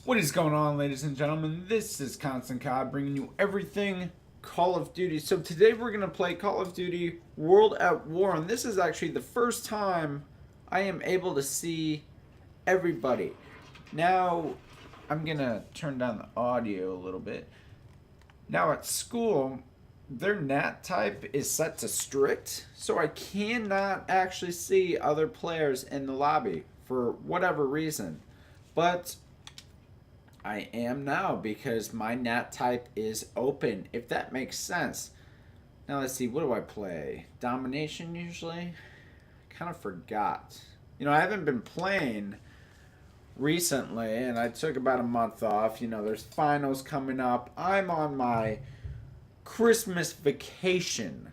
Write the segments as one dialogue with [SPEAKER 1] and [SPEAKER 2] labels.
[SPEAKER 1] What is going on, ladies and gentlemen? This is Constant Cod bringing you everything Call of Duty. So today we're going to play Call of Duty World at War, and this is actually the first time I am able to see everybody. Now, I'm going to turn down the audio a little bit. Now at school, their NAT type is set to strict, so I cannot actually see other players in the lobby for whatever reason. But I am now because my NAT type is open, if that makes sense. Now let's see, what do I play? Domination usually? Kind of forgot. You know, I haven't been playing recently, and I took about a month off. You know, there's finals coming up. I'm on my Christmas vacation.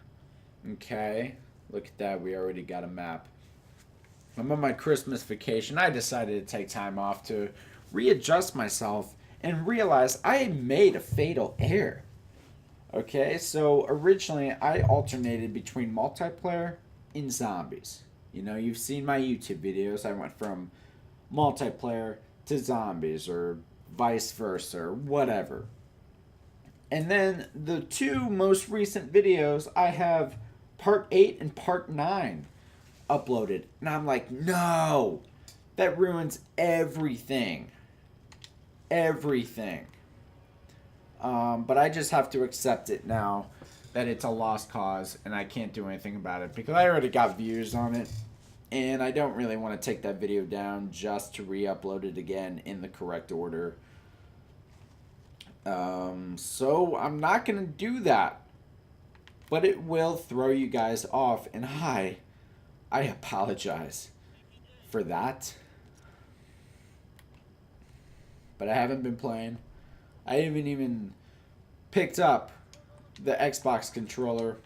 [SPEAKER 1] Okay? Look at that, we already got a map. I'm on my Christmas vacation. I decided to take time off to readjust myself and realize I made a fatal error. Okay, so originally I alternated between multiplayer and zombies. You know, you've seen my YouTube videos. I went from multiplayer to zombies or vice versa or whatever. And then the two most recent videos, I have part 8 and part 9 uploaded. And I'm like, no, that ruins everything. Everything. But I just have to accept it now that it's a lost cause and I can't do anything about it because I already got views on it and I don't really want to take that video down just to re-upload it again in the correct order. So I'm not going to do that, but it will throw you guys off, and I apologize for that. But I haven't been playing. I haven't even picked up the Xbox controller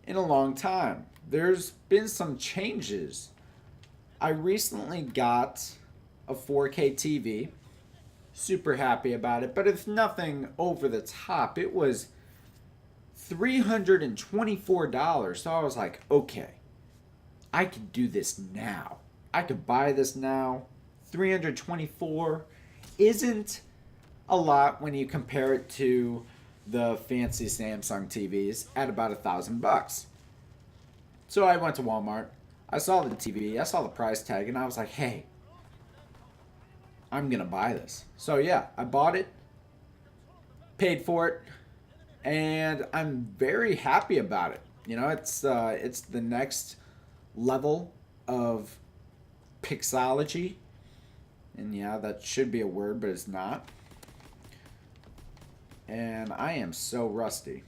[SPEAKER 1] in a long time. There's been some changes. I recently got a 4K TV. Super happy about it, but it's nothing over the top. It was $324. So I was like, okay, I could do this now. I could buy this now. $324 isn't a lot when you compare it to the fancy Samsung TVs at about $1,000. So I went to Walmart. I saw the TV. I saw the price tag, and I was like, hey, I'm gonna buy this. So yeah, I bought it, paid for it, and I'm very happy about it. You know, it's the next level of pixology. And yeah, that should be a word, but it's not. And I am so rusty.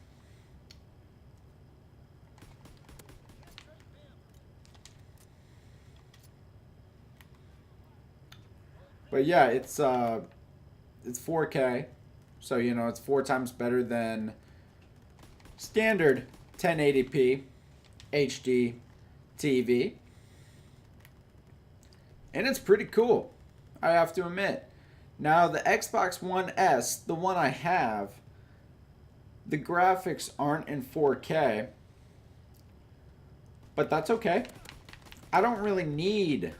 [SPEAKER 1] But yeah, it's 4K. So, you know, it's 4 times better than standard 1080p HD TV. And it's pretty cool, I have to admit. Now, the Xbox One S, the one I have, the graphics aren't in 4K, but that's okay. I don't really need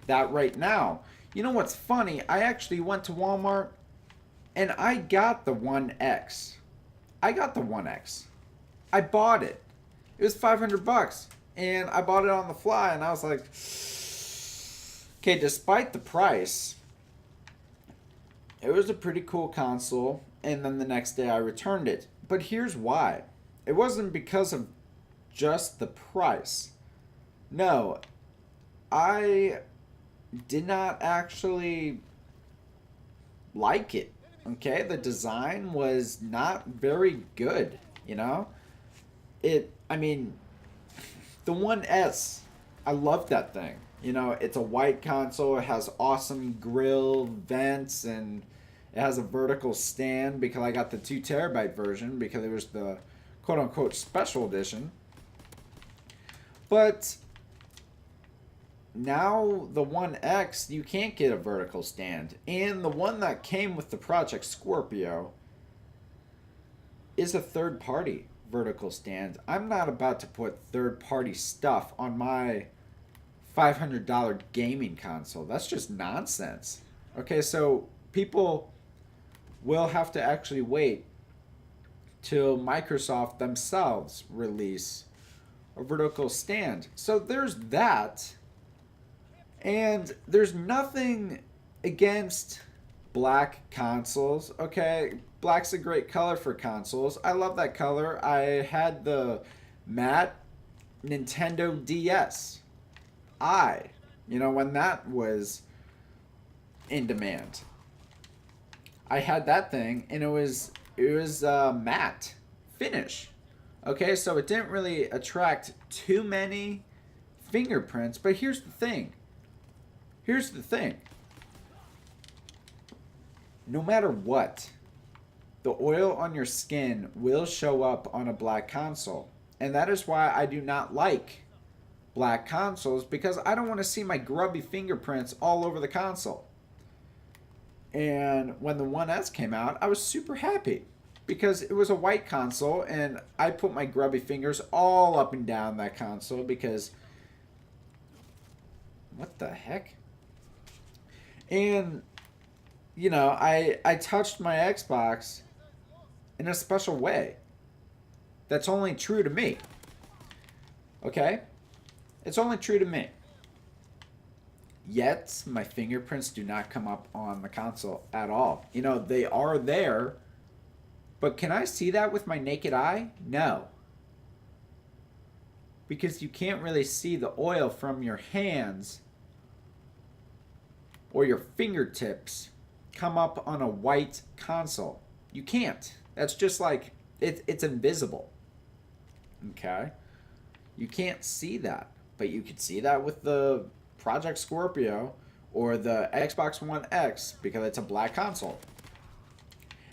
[SPEAKER 1] that right now. You know what's funny? I actually went to Walmart and I got the One X. I got the One X. I bought it. It was $500 and I bought it on the fly and I was like, okay, despite the price, it was a pretty cool console, and then the next day I returned it. But here's why. It wasn't because of just the price. No, I did not actually like it. Okay, the design was not very good, you know? I mean, the One S, I love that thing. You know, it's a white console. It has awesome grill, vents, and it has a vertical stand because I got the 2 terabyte version because it was the quote-unquote special edition. But now the One X, you can't get a vertical stand. And the one that came with the Project Scorpio is a third-party vertical stand. I'm not about to put third-party stuff on my $500 gaming console. That's just nonsense. Okay, so people will have to actually wait till Microsoft themselves release a vertical stand. So there's that. And there's nothing against black consoles, okay? Black's a great color for consoles. I love that color. I had the matte Nintendo DS. When that was in demand. I had that thing, and it was matte finish. Okay, so it didn't really attract too many fingerprints, but here's the thing. No matter what, the oil on your skin will show up on a black console. And that is why I do not like black consoles, because I don't want to see my grubby fingerprints all over the console. And when the 1S came out, I was super happy because it was a white console and I put my grubby fingers all up and down that console because what the heck? And I touched my Xbox in a special way. That's only true to me. Okay? It's only true to me. Yet, my fingerprints do not come up on the console at all. They are there, but can I see that with my naked eye? No. Because you can't really see the oil from your hands or your fingertips come up on a white console. You can't. That's just like, it's invisible. Okay? You can't see that. But you could see that with the Project Scorpio or the Xbox One X because it's a black console.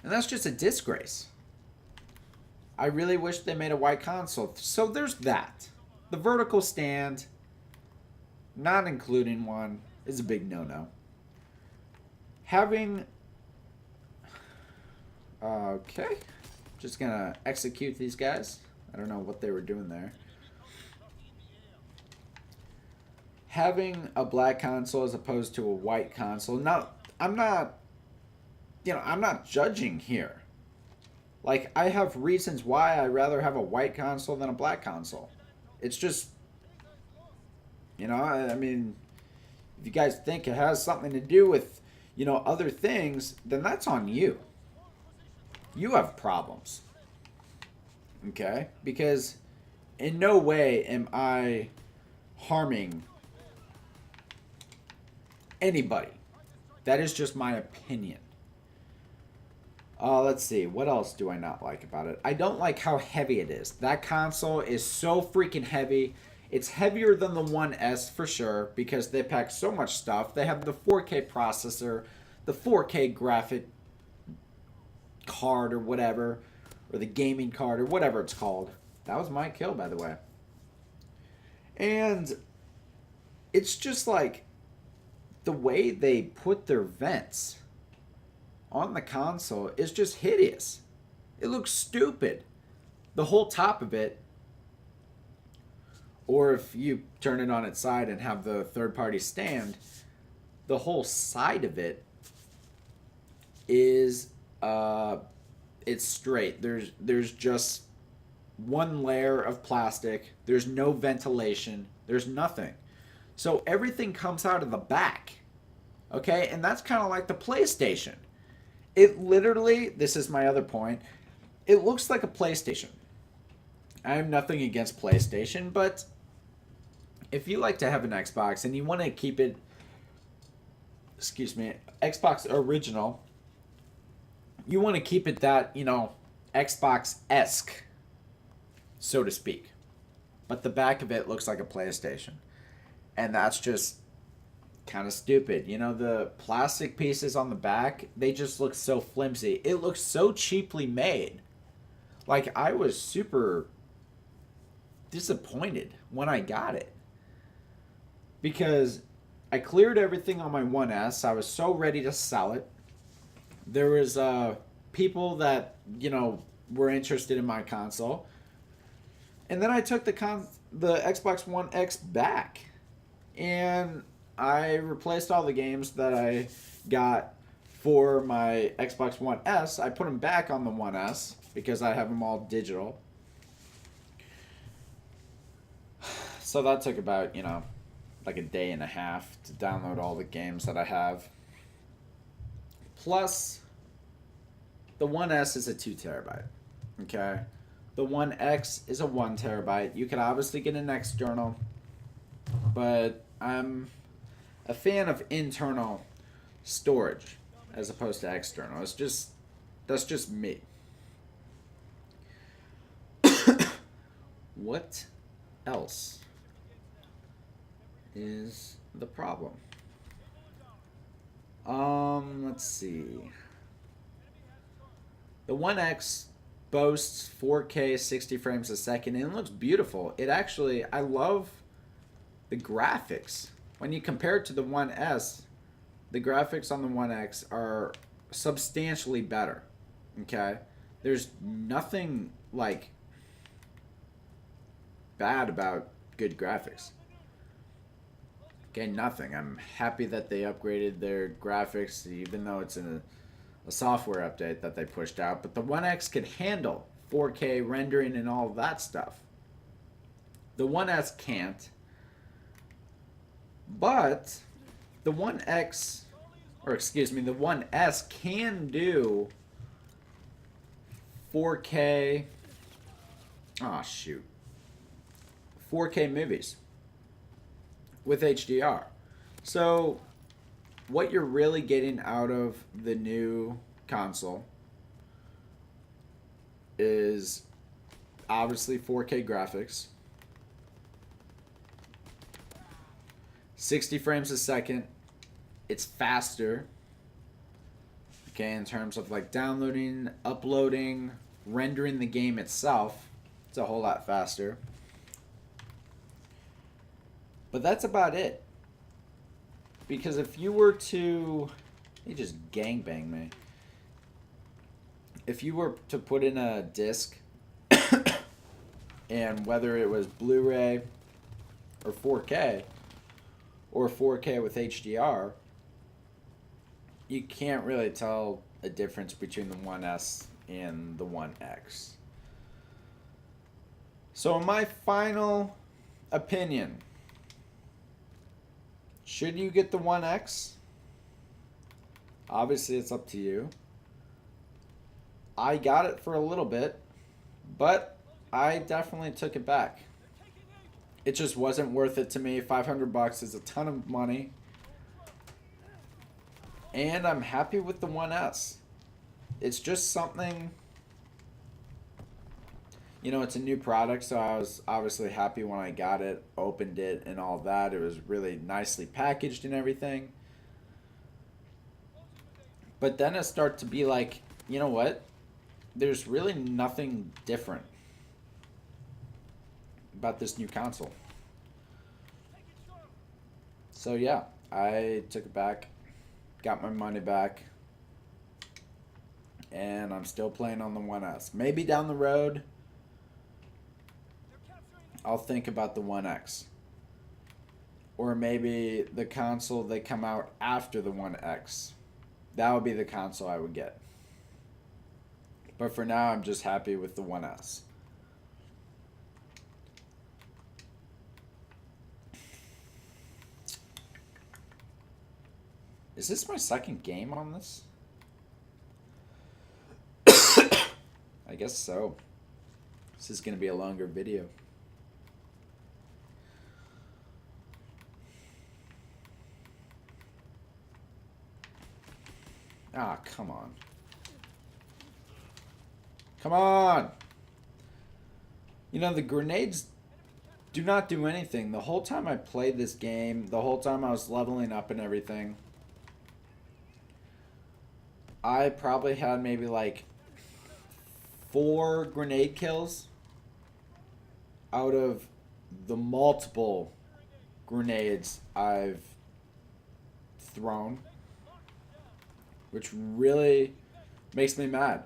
[SPEAKER 1] And that's just a disgrace. I really wish they made a white console. So there's that. The vertical stand, not including one, is a big no-no. Okay. Just gonna execute these guys. I don't know what they were doing there. Having a black console as opposed to a white console. Now, I'm not judging here. Like, I have reasons why I'd rather have a white console than a black console. It's just, I mean, if you guys think it has something to do with, other things, then that's on you. You have problems. Okay? Because in no way am I harming anybody. That is just my opinion. Let's see. What else do I not like about it? I don't like how heavy it is. That console is so freaking heavy. It's heavier than the 1S for sure because they pack so much stuff. They have the 4K processor, the 4K graphic card or whatever, or the gaming card or whatever it's called. That was my kill, by the way. And it's just like the way they put their vents on the console is just hideous. It looks stupid. The whole top of it, or if you turn it on its side and have the third-party stand, the whole side of it is it's straight. There's just one layer of plastic. There's no ventilation. There's nothing. So everything comes out of the back. Okay? And that's kind of like the PlayStation. It literally, this is my other point, it looks like a PlayStation. I have nothing against PlayStation, but if you like to have an Xbox and you want to keep it, Xbox original, you want to keep it that, Xbox-esque, so to speak. But the back of it looks like a PlayStation. And that's just kind of stupid. The plastic pieces on the back, they just look so flimsy. It looks so cheaply made. Like, I was super disappointed when I got it. Because I cleared everything on my 1S. I was so ready to sell it. There was people that, were interested in my console. And then I took the Xbox One X back. And I replaced all the games that I got for my Xbox One S. I put them back on the One S because I have them all digital. So that took about, like a day and a half to download all the games that I have. Plus, the One S is a 2 terabyte. Okay? The One X is a 1 terabyte. You could obviously get an external, but I'm a fan of internal storage as opposed to external. That's just me. What else is the problem? Let's see. The One X boasts 4K 60 frames a second and it looks beautiful. I love the graphics. When you compare it to the One S, the graphics on the One X are substantially better. Okay? There's nothing like bad about good graphics. Okay, nothing. I'm happy that they upgraded their graphics, even though it's in a software update that they pushed out. But the One X can handle 4K rendering and all of that stuff. The One S can't. But the One X, the One S can do 4K. Oh, shoot. 4K movies with HDR. So what you're really getting out of the new console is obviously 4K graphics, 60 frames a second. It's faster, okay, in terms of like downloading, uploading, rendering the game itself. It's a whole lot faster. But that's about it. Because if you were to... He just gangbanged me. If you were to put in a disc, and whether it was Blu-ray or 4K, or 4K with HDR, you can't really tell a difference between the One S and the One X. So in my final opinion, should you get the One X? Obviously, it's up to you. I got it for a little bit, but I definitely took it back. It just wasn't worth it to me. $500 is a ton of money. And I'm happy with the One S. It's just something... it's a new product, so I was obviously happy when I got it, opened it, and all that. It was really nicely packaged and everything. But then it started to be like, you know what? There's really nothing different about this new console. So yeah, I took it back, got my money back, and I'm still playing on the One S. Maybe down the road, I'll think about the One X. Or maybe the console they come out after the One X. That would be the console I would get. But for now, I'm just happy with the One S. Is this my second game on this? I guess so. This is going to be a longer video. Ah, come on. Come on! The grenades do not do anything. The whole time I played this game, the whole time I was leveling up and everything, I probably had maybe like 4 grenade kills out of the multiple grenades I've thrown, which really makes me mad.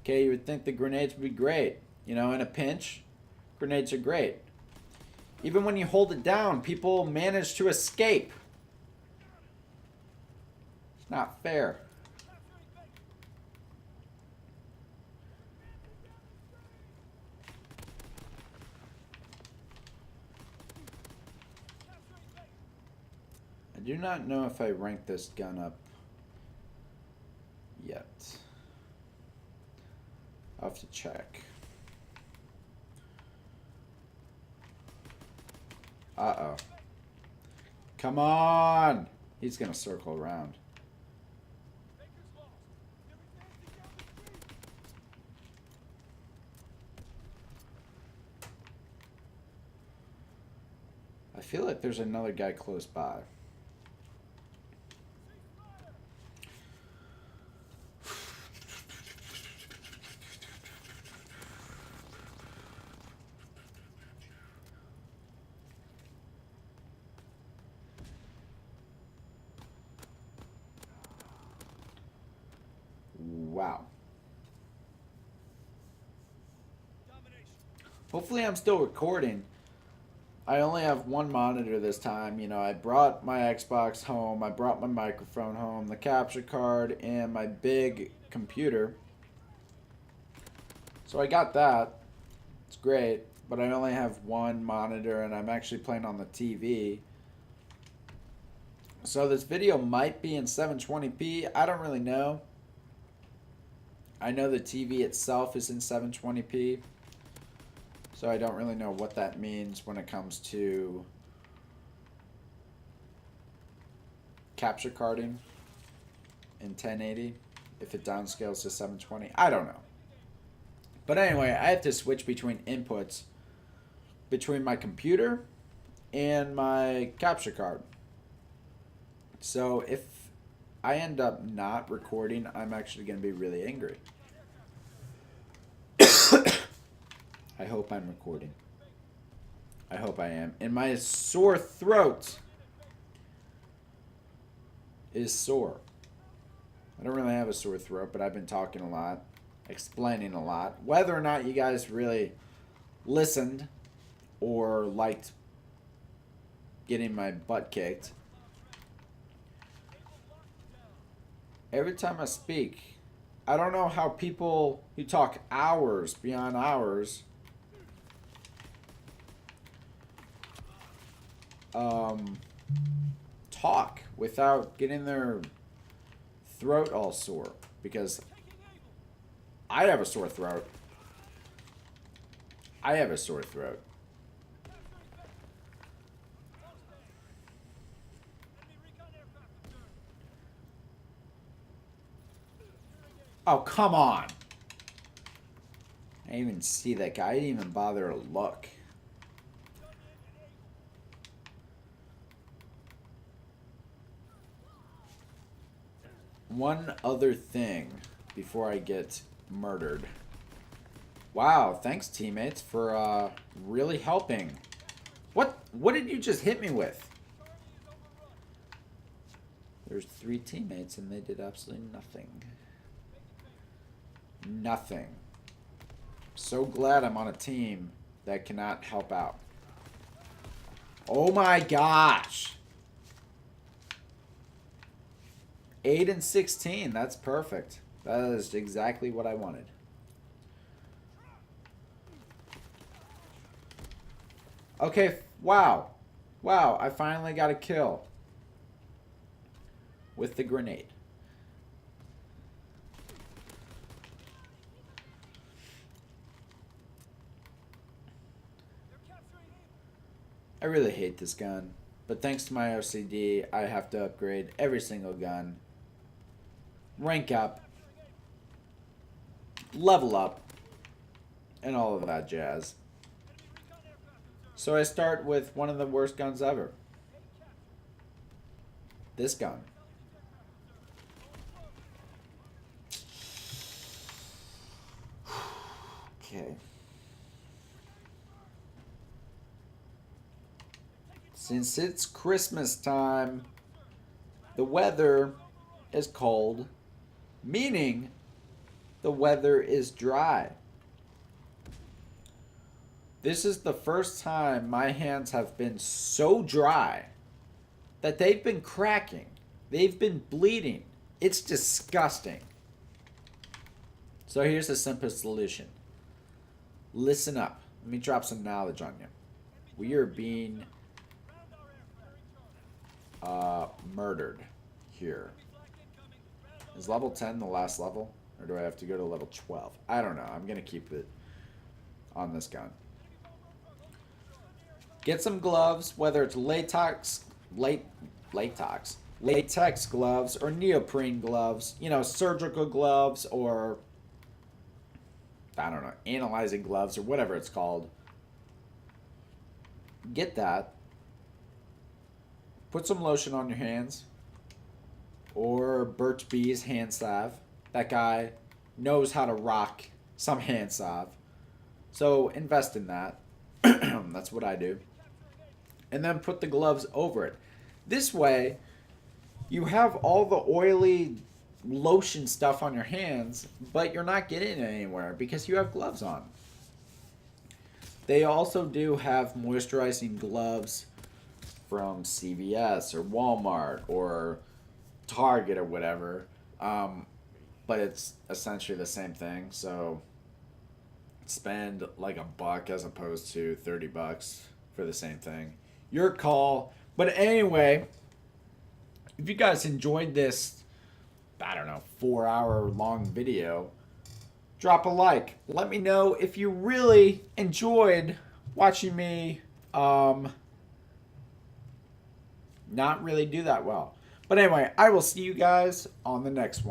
[SPEAKER 1] Okay, you would think the grenades would be great. In a pinch, grenades are great. Even when you hold it down, people manage to escape. There's Not fair. I do not know if I rank this gun up yet. I'll have to check. Uh-oh. Come on! He's gonna circle around. I feel like there's another guy close by. Wow. Hopefully I'm still recording. I only have one monitor this time. You know, I brought my Xbox home, I brought my microphone home, the capture card, and my big computer. So I got that. It's great, but I only have one monitor and I'm actually playing on the TV. So this video might be in 720p. I don't really know. I know the TV itself is in 720p. So I don't really know what that means when it comes to capture carding in 1080. If it downscales to 720. I don't know. But anyway, I have to switch between inputs between my computer and my capture card. So if I end up not recording, I'm actually going to be really angry. I hope I'm recording. I hope I am. And my sore throat is sore. I don't really have a sore throat, but I've been talking a lot, explaining a lot. Whether or not you guys really listened or liked getting my butt kicked. Every time I speak, I don't know how people who talk hours beyond hours talk without getting their throat all sore, because I have a sore throat. I have a sore throat. Oh, come on. I didn't even see that guy. I didn't even bother to look. One other thing before I get murdered. Wow, thanks teammates for really helping. What did you just hit me with? There's 3 teammates and they did absolutely nothing. Nothing. So glad I'm on a team that cannot help out. Oh my gosh. 8 and 16. That's perfect. That is exactly what I wanted. Okay, wow. Wow, I finally got a kill with the grenade. I really hate this gun, but thanks to my OCD, I have to upgrade every single gun, rank up, level up, and all of that jazz. So I start with one of the worst guns ever. This gun. Okay. Since it's Christmas time, the weather is cold, meaning the weather is dry. This is the first time my hands have been so dry that they've been cracking. They've been bleeding. It's disgusting. So here's the simplest solution. Listen up. Let me drop some knowledge on you. We are being murdered here. Is level 10 the last level? Or do I have to go to level 12? I don't know. I'm going to keep it on this gun. Get some gloves, whether it's latex gloves or neoprene gloves. You know, surgical gloves or, I don't know, analyzing gloves or whatever it's called. Get that. Put some lotion on your hands. Or Burt's Bees hand salve. That guy knows how to rock some hand salve. So invest in that. That's what I do. And then put the gloves over it. This way, you have all the oily lotion stuff on your hands, but you're not getting it anywhere because you have gloves on. They also do have moisturizing gloves from CVS or Walmart or Target or whatever, but it's essentially the same thing. So spend like $1 as opposed to $30 for the same thing. Your call. But anyway, if you guys enjoyed this, I don't know, 4-hour long video, drop a like. Let me know if you really enjoyed watching me not really do that well. But anyway, I will see you guys on the next one.